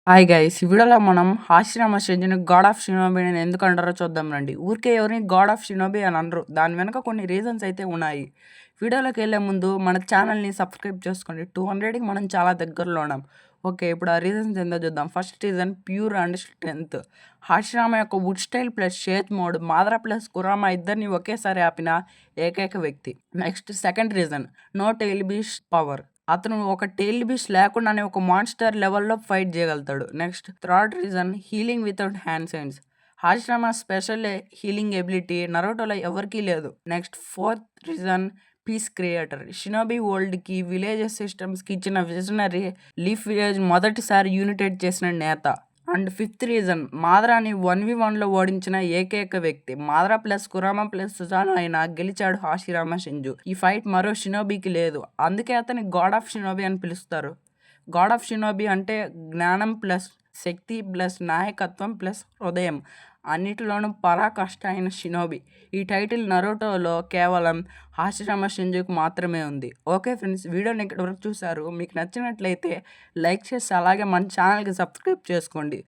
Hi guys! ఈ వీడియోలో మనం 'హాషిరామా షింజుని' 'గాడ్ ఆఫ్ షినోబి' అని ఎందుకు అంటారో చూద్దాం రండి. ఊరికే ఎవరిని 'గాడ్ ఆఫ్ షినోబి' అని అనరు. దాని వెనక కొన్ని రీజన్స్ అయితే ఉన్నాయి. వీడియోలోకెళ్ళే ముందు మన ఛానల్‌ని సబ్స్క్రైబ్ చేసుకోండి. 200కి మనం చాలా దగ్గరలో ఉన్నాం. ఓకే. ఇప్పుడు ఆ రీజన్స్ ఏందో చూద్దాం. First reason pure and strength. 'Hashirama' యొక్క wood style plus sage mode, 'Madara' plus 'Kurama' ఇద్దరిని ఒకేసారి ఆపిన ఏకైక వ్యక్తి. Next second reason no tail beast power. అతను ఒక టెయిల్ బీస్ట్ లేకుండానే ఒక మాన్స్టర్ లెవెల్‌లో ఫైట్ చేయగలుగుతాడు. Next third reason healing without hand signs. 'Hashirama' special healing ability నరుటోలో ఎవరికీ లేదు. Next fourth reason peace creator. Shinobi వరల్డ్‌కి, విలేజెస్ సిస్టమ్స్‌కి ఇచ్చిన విజనరీ. లీఫ్ విలేజ్ మొదటిసారి యూనిటేట్ చేసిన నేత. అండ్ ఫిఫ్త్ రీజన్ మాదరాని 1v1లో ఓడించిన ఏకైక వ్యక్తి. మాదరా ప్లస్ కురామా ప్లస్ సుజాను అయినా గెలిచాడు హాషిరామా షింజు. ఈ ఫైట్ మరో షినోబికి లేదు. అందుకే అతని 'గాడ్ ఆఫ్ షినోబి' అని పిలుస్తారు. గాడ్ ఆఫ్ షినోబి అంటే జ్ఞానం ప్లస్ శక్తి ప్లస్ నాయకత్వం ప్లస్ హృదయం అన్నిటిలోనూ పరాకాష్ట అయిన షినోబి. ఈ టైటిల్ నరుటోలో కేవలం హాషిరామా షింజుకు మాత్రమే ఉంది. ఓకే ఫ్రెండ్స్, వీడియోని ఇక్కడ వరకు చూశారు. మీకు నచ్చినట్లయితే లైక్ చేసి అలాగే మన ఛానల్కి సబ్స్క్రైబ్ చేసుకోండి.